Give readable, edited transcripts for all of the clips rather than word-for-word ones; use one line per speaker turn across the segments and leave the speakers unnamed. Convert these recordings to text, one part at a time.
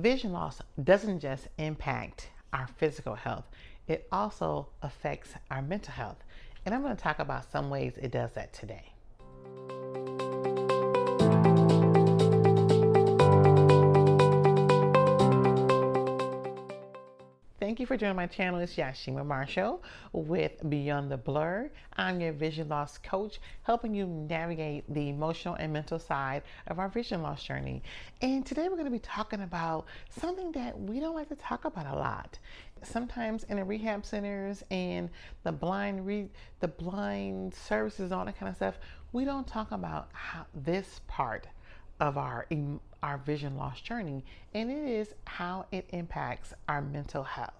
Vision loss doesn't just impact our physical health, it also affects our mental health. And I'm going to talk about some ways it does that today. Thank you for joining my channel. It's Yashima Marshall with Beyond the Blur. I'm your vision loss coach, helping you navigate the emotional and mental side of our vision loss journey. And today we're going to be talking about something that we don't like to talk about a lot. Sometimes in the rehab centers and the blind services, all that kind of stuff, we don't talk about how this part of our vision loss journey, and it is how it impacts our mental health.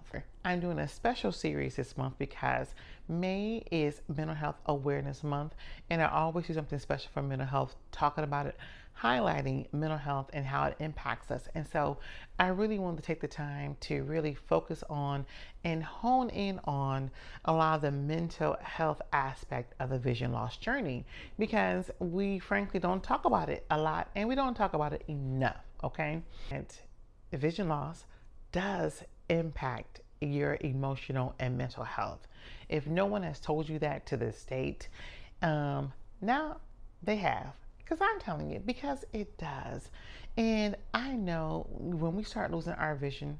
I'm doing a special series this month because May is Mental Health Awareness Month, and I always do something special for mental health, talking about it, highlighting mental health and how it impacts us. And so I really wanted to take the time to really focus on and hone in on a lot of the mental health aspect of the vision loss journey, because we frankly don't talk about it a lot, and we don't talk about it enough. Okay, and vision loss does impact your emotional and mental health. If no one has told you that to this date, now they have, because I'm telling you, because it does. And I know when we start losing our vision,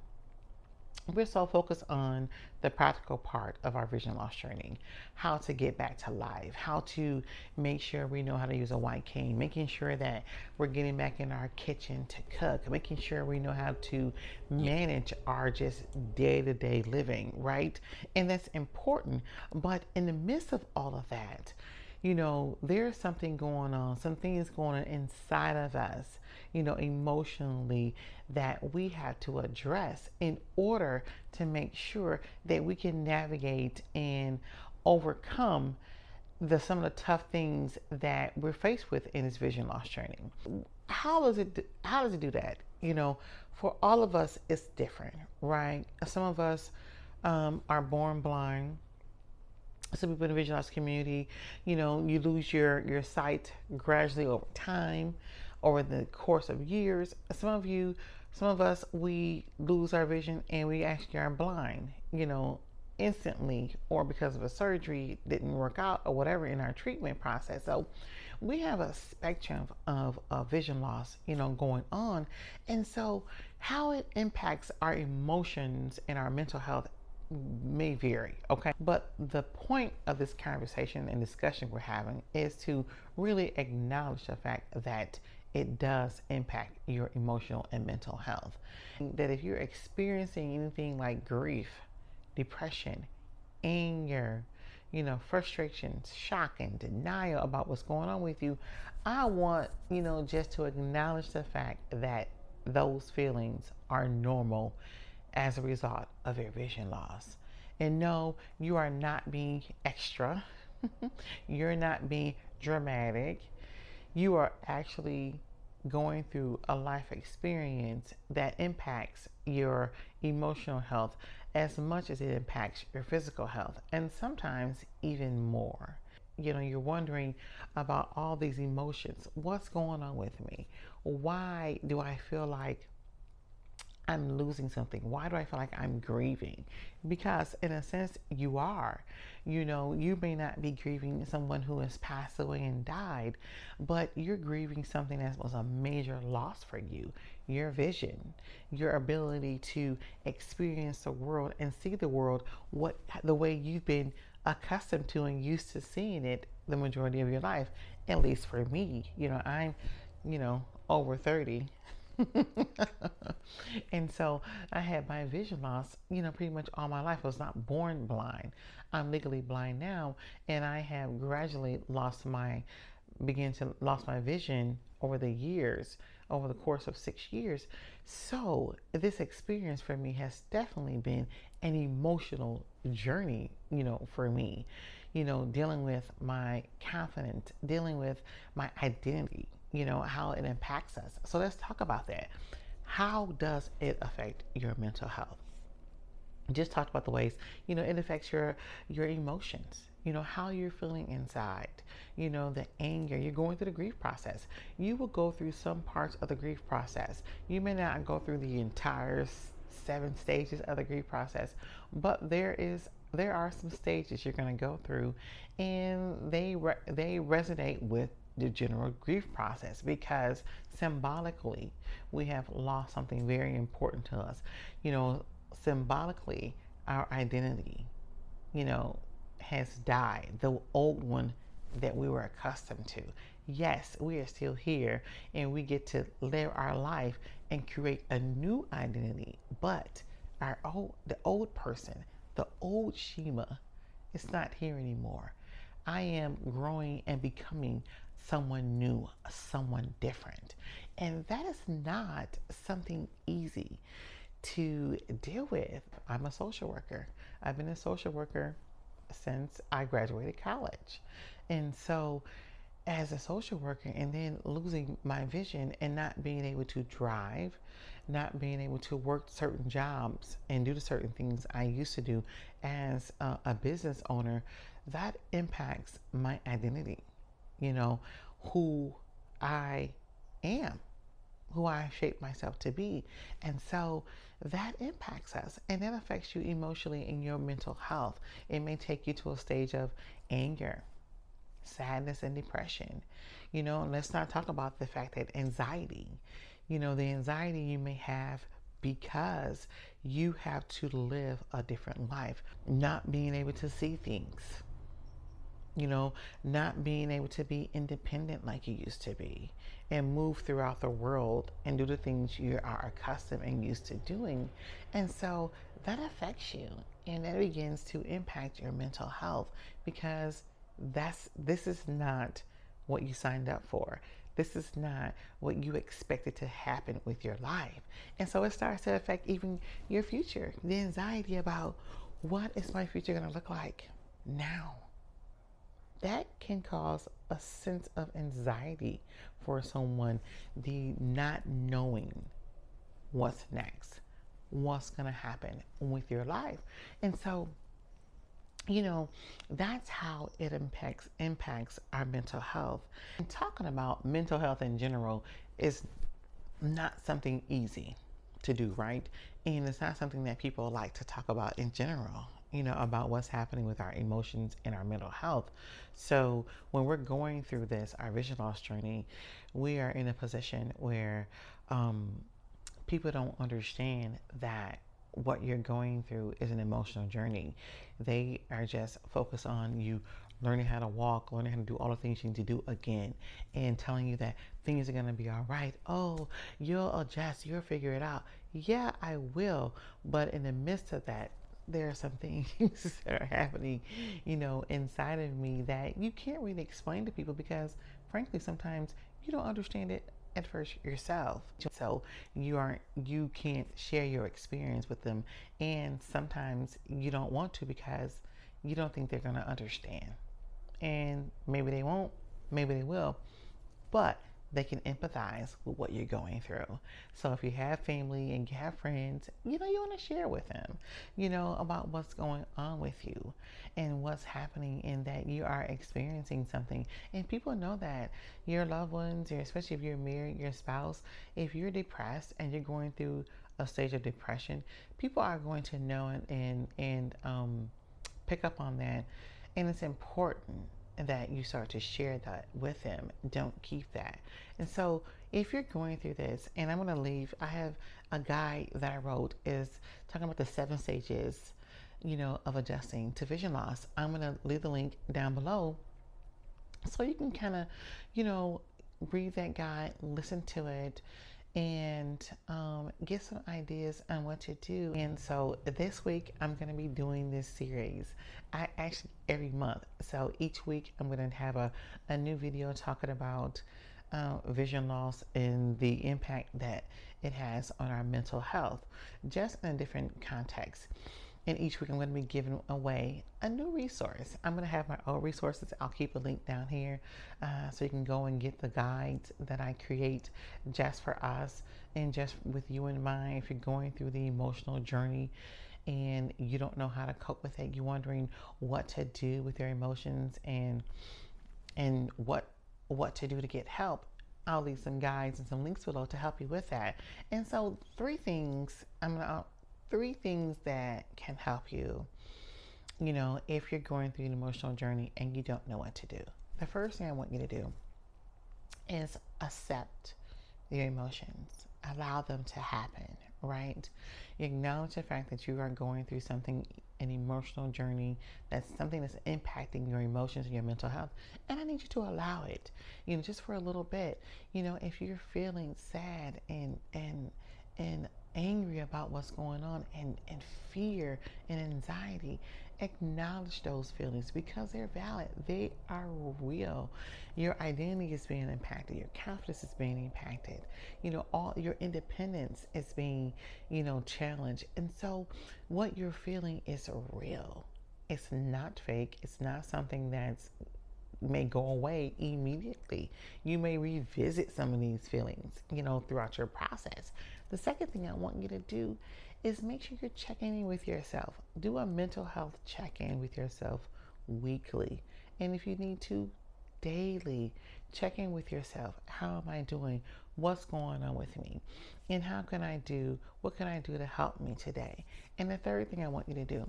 we're so focused on the practical part of our vision loss journey, how to get back to life, how to make sure we know how to use a white cane, making sure that we're getting back in our kitchen to cook, making sure we know how to manage our just day-to-day living, right? And that's important. But in the midst of all of that, you know, there's something going on, some things going on inside of us, you know, emotionally, that we have to address in order to make sure that we can navigate and overcome some of the tough things that we're faced with in this vision loss journey. How does it do that? You know, for all of us, it's different, right? Some of us are born blind. Some people in the vision loss community, you know, you lose your sight gradually over time, over the course of years. Some of us, we lose our vision and we actually are blind, you know, instantly, or because of a surgery didn't work out or whatever in our treatment process. So we have a spectrum of vision loss, you know, going on. And so how it impacts our emotions and our mental health may vary, okay? But the point of this conversation and discussion we're having is to really acknowledge the fact that it does impact your emotional and mental health. That if you're experiencing anything like grief, depression, anger, you know, frustrations, shock, and denial about what's going on with you, I want, you know, just to acknowledge the fact that those feelings are normal as a result of your vision loss. And no, you are not being extra. You're not being dramatic. You are actually going through a life experience that impacts your emotional health as much as it impacts your physical health, and sometimes even more. You know, you're wondering about all these emotions. What's going on with me? Why do I feel like I'm losing something? Why do I feel like I'm grieving? Because in a sense, you are. You know, you may not be grieving someone who has passed away and died, but you're grieving something that was a major loss for you. Your vision, your ability to experience the world and see the world the way you've been accustomed to and used to seeing it the majority of your life. At least for me, you know, I'm, you know, over 30. And so I had my vision loss, you know, pretty much all my life. I was not born blind. I'm legally blind now, and I have gradually lost my vision over the years, over the course of 6 years. So this experience for me has definitely been an emotional journey, you know, for me, you know, dealing with my confidence, dealing with my identity, you know, how it impacts us. So let's talk about that. How does it affect your mental health? Just talked about the ways, it affects your emotions, how you're feeling inside, the anger. You're going through the grief process. You will go through some parts of the grief process. You may not go through the entire 7 stages of the grief process, but there are some stages you're going to go through, and they resonate with the general grief process, because symbolically we have lost something very important to us. Symbolically, our identity, you know, has died. The old one that we were accustomed to. Yes, we are still here and we get to live our life and create a new identity. But the old person, the old Shima, is not here anymore. I am growing and becoming someone new, someone different. And that is not something easy to deal with. I'm a social worker. I've been a social worker since I graduated college. And so, as a social worker, and then losing my vision and not being able to drive, not being able to work certain jobs and do the certain things I used to do as a business owner, that impacts my identity, who I am, who I shape myself to be. And so that impacts us, and that affects you emotionally in your mental health. It may take you to a stage of anger, sadness, and depression. Let's not talk about the fact that anxiety, the anxiety you may have because you have to live a different life, not being able to see things, not being able to be independent like you used to be and move throughout the world and do the things you are accustomed and used to doing. And so that affects you, and that begins to impact your mental health, because this is not what you signed up for. This is not what you expected to happen with your life. And so it starts to affect even your future. The anxiety about, what is my future going to look like now? That can cause a sense of anxiety for someone, the not knowing what's next, what's going to happen with your life. And so, that's how it impacts our mental health. And talking about mental health in general is not something easy to do, right? And it's not something that people like to talk about in general, about what's happening with our emotions and our mental health. So when we're going through our vision loss journey, we are in a position where people don't understand that what you're going through is an emotional journey. They are just focused on you learning how to walk, learning how to do all the things you need to do again, and telling you that things are going to be all right. Oh, you'll adjust, you'll figure it out. Yeah, I will. But in the midst of that, there are some things that are happening, inside of me that you can't really explain to people, because frankly, sometimes you don't understand it at first yourself. So you can't share your experience with them, and sometimes you don't want to because you don't think they're going to understand. And maybe they won't, maybe they will, but they can empathize with what you're going through. So if you have family and you have friends, you want to share with them, about what's going on with you and what's happening, in that you are experiencing something. And people know that your loved ones, especially if you're married, your spouse, if you're depressed and you're going through a stage of depression, people are going to know and pick up on that. And it's important that you start to share that with them. Don't keep that. And so if you're going through this, and I'm going to leave, I have a guide that I wrote, is talking about the 7 stages, of adjusting to vision loss. I'm going to leave the link down below so you can kind of, read that guide, listen to it, and get some ideas on what to do. And so this week I'm going to be doing this series. I actually every month. So each week I'm going to have a new video talking about vision loss and the impact that it has on our mental health, just in a different context. And each week I'm going to be giving away a new resource. I'm going to have my own resources. I'll keep a link down here so you can go and get the guides that I create just for us and just with you in mind if you're going through the emotional journey and you don't know how to cope with it. You're wondering what to do with your emotions and what to do to get help. I'll leave some guides and some links below to help you with that. And so three things that can help you, if you're going through an emotional journey and you don't know what to do. The first thing I want you to do is accept your emotions. Allow them to happen, right? You acknowledge the fact that you are going through something, an emotional journey, that's something that's impacting your emotions and your mental health. And I need you to allow it, just for a little bit. If you're feeling sad and angry about what's going on and fear and anxiety, acknowledge those feelings because they're valid. They are real. Your identity is being impacted. Your confidence is being impacted. All your independence is being, challenged. And so what you're feeling is real. It's not fake. It's not something that's may go away immediately. You may revisit some of these feelings, throughout your process. The second thing I want you to do is make sure you're checking in with yourself. Do a mental health check-in with yourself weekly. And if you need to, daily. Check in with yourself. How am I doing? What's going on with me? And what can I do to help me today? And the third thing I want you to do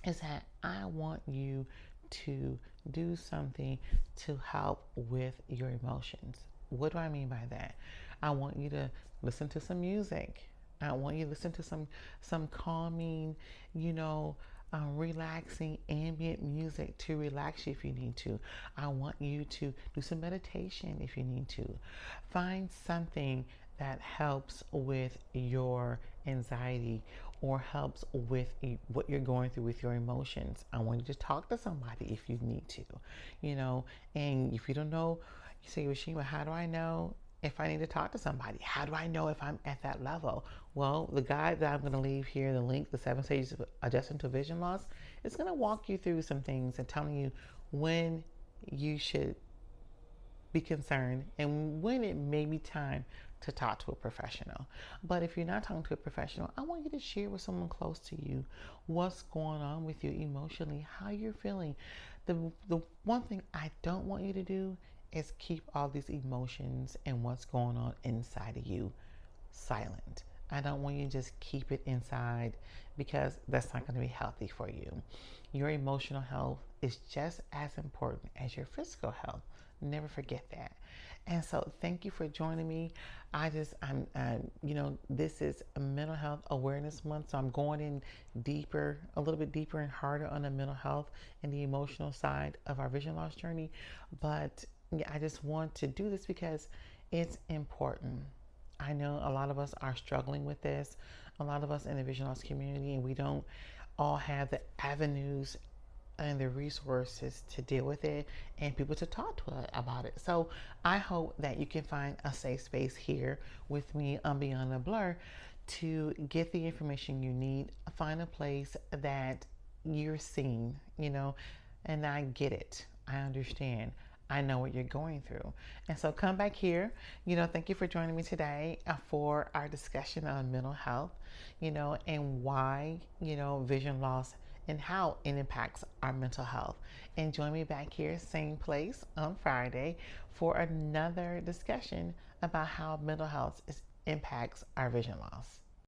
is that I want you to do something to help with your emotions. What do I mean by that? I want you to listen to some music. I want you to listen to some calming, relaxing ambient music to relax you if you need to. I want you to do some meditation if you need to. Find something that helps with your anxiety or helps with what you're going through with your emotions. I want you to talk to somebody if you need to, and if you don't know, you say, Rashima, how do I know if I need to talk to somebody? How do I know if I'm at that level? Well, the guide that I'm going to leave here, the link, the 7 stages of adjusting to vision loss, is going to walk you through some things and telling you when you should be concerned and when it may be time to talk to a professional. But if you're not talking to a professional, I want you to share with someone close to you what's going on with you emotionally, how you're feeling. The one thing I don't want you to do is keep all these emotions and what's going on inside of you silent. I don't want you to just keep it inside because that's not going to be healthy for you. Your emotional health is just as important as your physical health. Never forget that. And so thank you for joining me. This is a mental health awareness month. So I'm going in deeper, a little bit deeper and harder on the mental health and the emotional side of our vision loss journey. But I just want to do this because it's important. I know a lot of us are struggling with this, a lot of us in the vision loss community, and we don't all have the avenues and the resources to deal with it and people to talk to about it. So I hope that you can find a safe space here with me on Beyond the Blur to get the information you need, find a place that you're seen, and I get it. I understand. I know what you're going through. And so come back here. Thank you for joining me today for our discussion on mental health, and why, vision loss and how it impacts our mental health. And join me back here, same place on Friday for another discussion about how mental health impacts our vision loss.